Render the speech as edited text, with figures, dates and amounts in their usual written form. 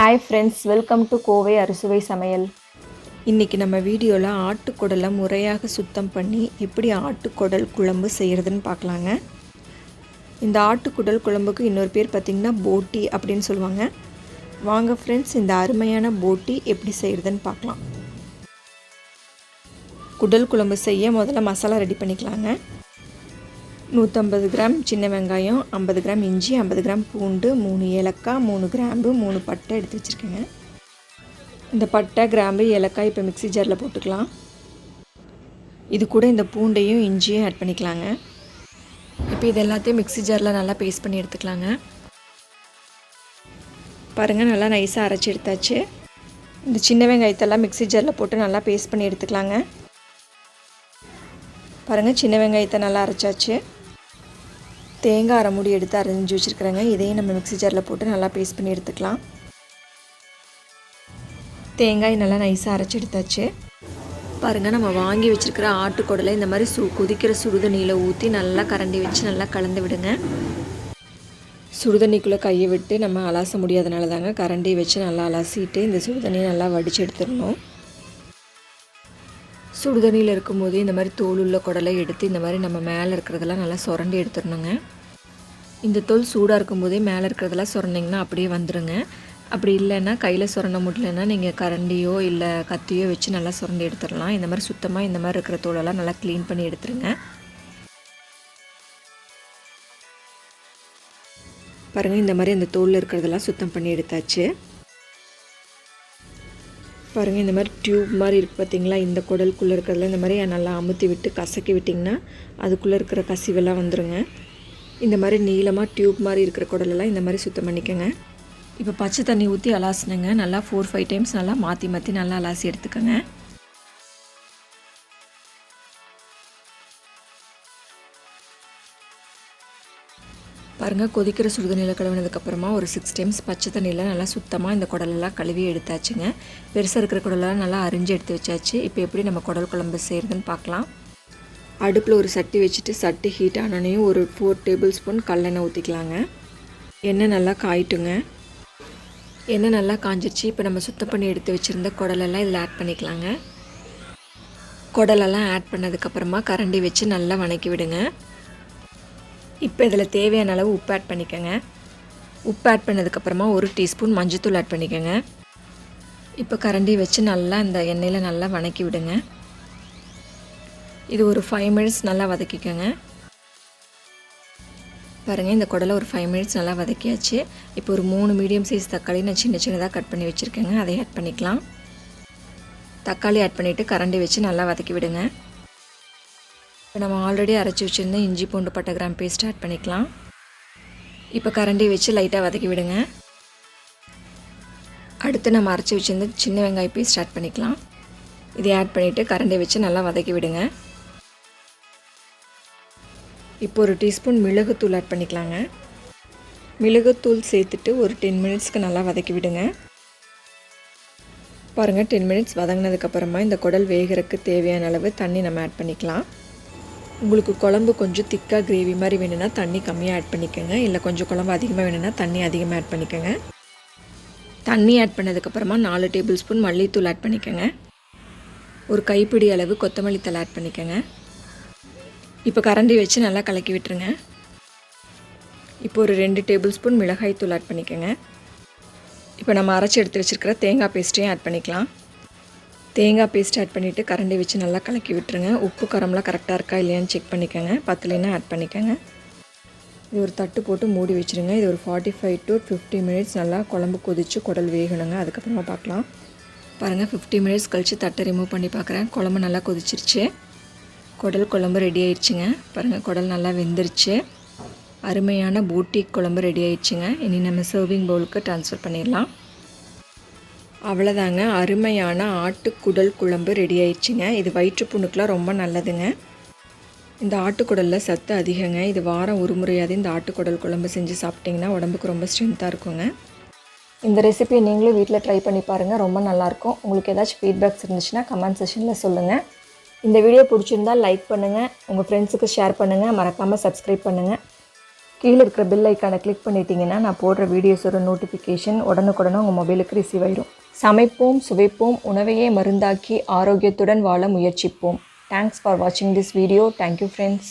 Hi friends, welcome to Kovai Arusuvai Samayal. இன்றைக்கி நம்ம வீடியோவில் ஆட்டுக்குடலை முறையாக சுத்தம் பண்ணி எப்படி ஆட்டுக்குடல் குழம்பு செய்கிறதுன்னு பார்க்கலாங்க. இந்த ஆட்டுக்குடல் குழம்புக்கு இன்னொரு பேர் பார்த்திங்கன்னா போட்டி அப்படின்னு சொல்லுவாங்க. வாங்க ஃப்ரெண்ட்ஸ், இந்த அருமையான போட்டி எப்படி செய்கிறதுன்னு பார்க்கலாம். குடல் குழம்பு செய்ய முதல்ல மசாலா ரெடி பண்ணிக்கலாங்க. 150 கிராம் சின்ன வெங்காயம், 50 கிராம் இஞ்சி, 50 கிராம் பூண்டு, 3 ஏலக்காய், 3 கிராம்பு, 3 பட்டை எடுத்து வச்சுருக்கேங்க. இந்த பட்டை, கிராம்பு, ஏலக்காய் இப்போ மிக்ஸி ஜாரில் போட்டுக்கலாம். இது கூட இந்த பூண்டையும் இஞ்சியும் ஆட் பண்ணிக்கலாங்க. இப்போ இது எல்லாத்தையும் மிக்ஸி ஜாரில் நல்லா பேஸ்ட் பண்ணி எடுத்துக்கலாங்க. பாருங்கள், நல்லா நைஸாக அரைச்சி எடுத்தாச்சு. இந்த சின்ன வெங்காயத்தெல்லாம் மிக்ஸி ஜாரில் போட்டு நல்லா பேஸ்ட் பண்ணி எடுத்துக்கலாங்க. பாருங்கள், சின்ன வெங்காயத்தை நல்லா அரைச்சாச்சு. தேங்காய் அரை மூடி எடுத்து அரைஞ்சி வச்சுருக்குறேங்க. இதையும் நம்ம மிக்ஸி ஜாரில் போட்டு நல்லா பேஸ்ட் பண்ணி எடுத்துக்கலாம். தேங்காய் நல்லா நைஸாக அரைச்சி எடுத்தாச்சு. பாருங்கள், நம்ம வாங்கி வச்சுருக்கிற ஆட்டுக்குடலை இந்த மாதிரி கொதிக்கிற சுடுதண்ணியில் ஊற்றி நல்லா கரண்டி வச்சு நல்லா கலந்து விடுங்க. சுடுதண்ணிக்குள்ளே கையை விட்டு நம்ம அலாச முடியாதனால தாங்க கரண்டி வச்சு நல்லா அலாசிட்டு இந்த சுடுதண்ணியை நல்லா வடித்து எடுத்துடணும். சுடுதண்ணியில் இருக்கும்போது இந்த மாதிரி தோல் உள்ள குடலை எடுத்து இந்த மாதிரி நம்ம மேலே இருக்கிறதெல்லாம் நல்லா சுரண்டி எடுத்துடணுங்க. இந்த தோல் சூடாக இருக்கும்போதே மேலே இருக்கிறதெல்லாம் சுரண்டிங்கன்னா அப்படியே வந்துடுங்க. அப்படி இல்லைன்னா கையில் சுரண்ட முடியலன்னா நீங்கள் கரண்டியோ இல்லை கத்தியோ வச்சு நல்லா சுரண்டி எடுத்துடலாம். இந்த மாதிரி சுத்தமாக இந்த மாதிரி இருக்கிற தோலெல்லாம் நல்லா க்ளீன் பண்ணி எடுத்துருங்க. பாருங்கள், இந்த மாதிரி அந்த தோலில் இருக்கிறதெல்லாம் சுத்தம் பண்ணி எடுத்தாச்சு. பாருங்கள், இந்த மாதிரி டியூப் மாதிரி இருக்குது பார்த்திங்களா, இந்த குடலுக்குள்ளே இருக்கிறதுல இந்த மாதிரி நல்லா அமுத்தி விட்டு கசக்கி விட்டிங்கன்னா அதுக்குள்ளே இருக்கிற கசிவெல்லாம் வந்துடுங்க. இந்த மாதிரி நீளமாக டியூப் மாதிரி இருக்கிற குடலெல்லாம் இந்த மாதிரி சுத்தம் பண்ணிக்கோங்க. இப்போ பச்சை தண்ணி ஊற்றி அலாசினுங்க. நல்லா 4-5 டைம்ஸ் நல்லா மாற்றி மாற்றி நல்லா அலாசி எடுத்துக்கோங்க. பாருங்கள், கொதிக்கிற சுடுதண்ணியில் கழுவினதுக்கப்புறமா ஒரு 6 டைம்ஸ் பச்சை தண்ணியில் நல்லா சுத்தமாக இந்த குடலெல்லாம் கழுவி எடுத்தாச்சுங்க. பெருசாக இருக்கிற குடலெல்லாம் நல்லா அரிஞ்சு எடுத்து வச்சாச்சு. இப்போ எப்படி நம்ம குடல் குழம்பு செய்கிறதுன்னு பார்க்கலாம். அடுப்பில் ஒரு சட்டி வச்சுட்டு சட்டி ஹீட் ஆனோனையும் ஒரு 4 டேபிள் ஸ்பூன் கல்லெண்ணெய் ஊற்றிக்கலாங்க. எண்ணெய் நல்லா காயிட்டுங்க. எண்ணெய் நல்லா காஞ்சிச்சு. இப்போ நம்ம சுத்தம் பண்ணி எடுத்து வச்சுருந்த குடலெல்லாம் இதில் ஆட் பண்ணிக்கலாங்க. குடலெல்லாம் ஆட் பண்ணதுக்கப்புறமா கரண்டி வச்சு நல்லா வணக்கி விடுங்க. இப்போ இதில் தேவையான அளவு உப்பு ஆட் பண்ணிக்கோங்க. உப்பு ஆட் பண்ணதுக்கப்புறமா 1 டீஸ்பூன் மஞ்சள்தூள் ஆட் பண்ணிக்கோங்க. இப்போ கரண்டி வச்சு நல்லா இந்த எண்ணெயில் நல்லா வணக்கி விடுங்க. இது ஒரு 5 மினிட்ஸ் நல்லா வதக்கிக்கோங்க. பாருங்கள், இந்த குடலை ஒரு 5 மினிட்ஸ் நல்லா வதக்கியாச்சு. இப்போ ஒரு 3 மீடியம் சைஸ் தக்காளி நான் சின்ன சின்னதாக கட் பண்ணி வச்சுருக்கேங்க. அதை ஆட் பண்ணிக்கலாம். தக்காளி ஆட் பண்ணிவிட்டு கரண்டி வச்சு நல்லா வதக்கி விடுங்க. இப்போ நம்ம ஆல்ரெடி அரைச்சி வச்சுருந்த இஞ்சி பூண்டு பட்டை கிராம் பேஸ்ட் ஆட் பண்ணிக்கலாம். இப்போ கரண்டி வச்சு லைட்டாக வதக்கி விடுங்க. அடுத்து நம்ம அரைச்சி வச்சுருந்த சின்ன வெங்காய பேஸ்ட் ஆட் பண்ணிக்கலாம். இதை ஆட் பண்ணிவிட்டு கரண்டி வச்சு நல்லா வதக்கி விடுங்க. இப்போ ஒரு டீஸ்பூன் மிளகுத்தூள் ஆட் பண்ணிக்கலாங்க. மிளகுத்தூள் சேர்த்துட்டு ஒரு 10 மினிட்ஸ்க்கு நல்லா வதக்கி விடுங்க. பாருங்கள், 10 மினிட்ஸ் வதங்கினதுக்கப்புறமா இந்த குடல் வேகிறதுக்கு தேவையான அளவு தண்ணி நம்ம ஆட் பண்ணிக்கலாம். உங்களுக்கு குழம்பு கொஞ்சம் திக்காக கிரேவி மாதிரி வேணும்னா தண்ணி கம்மியாக ஆட் பண்ணிக்கோங்க. இல்லை கொஞ்சம் குழம்பு அதிகமாக வேணும்னா தண்ணி அதிகமாக ஆட் பண்ணிக்கோங்க. தண்ணி ஆட் பண்ணதுக்கப்புறமா 4 டேபிள் ஸ்பூன் மல்லித்தூள் ஆட் பண்ணிக்கோங்க. ஒரு கைப்பிடி அளவு கொத்தமல்லி தழை ஆட் பண்ணிக்கோங்க. இப்போ கரண்டி வச்சு நல்லா கலக்கி விட்டுருங்க. இப்போ ஒரு 2 டேபிள் ஸ்பூன் மிளகாய் தூள் ஆட் பண்ணிக்கோங்க. இப்போ நம்ம அரைச்சி எடுத்து வச்சுருக்கிற தேங்காய் பேஸ்ட்டையும் ஆட் பண்ணிக்கலாம். தேங்காய் பேஸ்ட் ஆட் பண்ணிவிட்டு கரண்டி வச்சு நல்லா கலக்கி விட்டுருங்க. உப்பு காரம்லாம் கரெக்டாக இருக்கா இல்லையான்னு செக் பண்ணிக்கோங்க. பத்தலைன்னா ஆட் பண்ணிக்கோங்க. இது ஒரு தட்டு போட்டு மூடி வச்சுருங்க. இது ஒரு 45 to 50 மினிட்ஸ் நல்லா குழம்பு கொதித்து குடல் வேகணுங்க. அதுக்கப்புறமா பார்க்கலாம். பாருங்கள், 50 மினிட்ஸ் கழித்து தட்டை ரிமூவ் பண்ணி பார்க்குறேன். குழம்பு நல்லா கொதிச்சிருச்சு. குடல் குழம்பு ரெடி ஆயிடுச்சுங்க. பாருங்கள், குடல் நல்லா வெந்துருச்சு. அருமையான போட்டி குழம்பு ரெடி ஆயிடுச்சுங்க. இனி நம்ம சர்விங் பவுலுக்கு ட்ரான்ஸ்ஃபர் பண்ணிடலாம். அவ்வளோதாங்க, அருமையான ஆட்டுக்குடல் குழம்பு ரெடி ஆயிடுச்சுங்க. இது வயிற்றுப்புண்ணுக்கெலாம் ரொம்ப நல்லதுங்க. இந்த ஆட்டுக்குடலில் சத்து அதிகங்க. இது வாரம் ஒரு முறையாவது இந்த ஆட்டுக்குடல் குழம்பு செஞ்சு சாப்பிட்டிங்கன்னா உடம்புக்கு ரொம்ப ஸ்ட்ரென்த்தாக இருக்குங்க. இந்த ரெசிபியை நீங்களும் வீட்டில் ட்ரை பண்ணி பாருங்கள், ரொம்ப நல்லாயிருக்கும். உங்களுக்கு ஏதாச்சும் ஃபீட்பேக்ஸ் இருந்துச்சுன்னா கமெண்ட் செக்ஷனில் சொல்லுங்கள். இந்த வீடியோ பிடிச்சிருந்தால் லைக் பண்ணுங்கள், உங்கள் ஃப்ரெண்ட்ஸுக்கு ஷேர் பண்ணுங்கள், மறக்காமல் சப்ஸ்கிரைப் பண்ணுங்கள். கீழே இருக்கிற பெல் ஐக்கானை கிளிக் பண்ணிட்டீங்கன்னா நான் போடுற வீடியோஸோட நோட்டிஃபிகேஷன் உடனுக்குடனே உங்கள் மொபைலுக்கு ரிசீவ் ஆயிடும். சமைப்போம், சுவைப்போம், உணவையே மருந்தாக்கி ஆரோக்கியத்துடன் வாழ முயற்சிப்போம். தேங்க்ஸ் ஃபார் வாட்சிங் திஸ் வீடியோ. Thank you friends.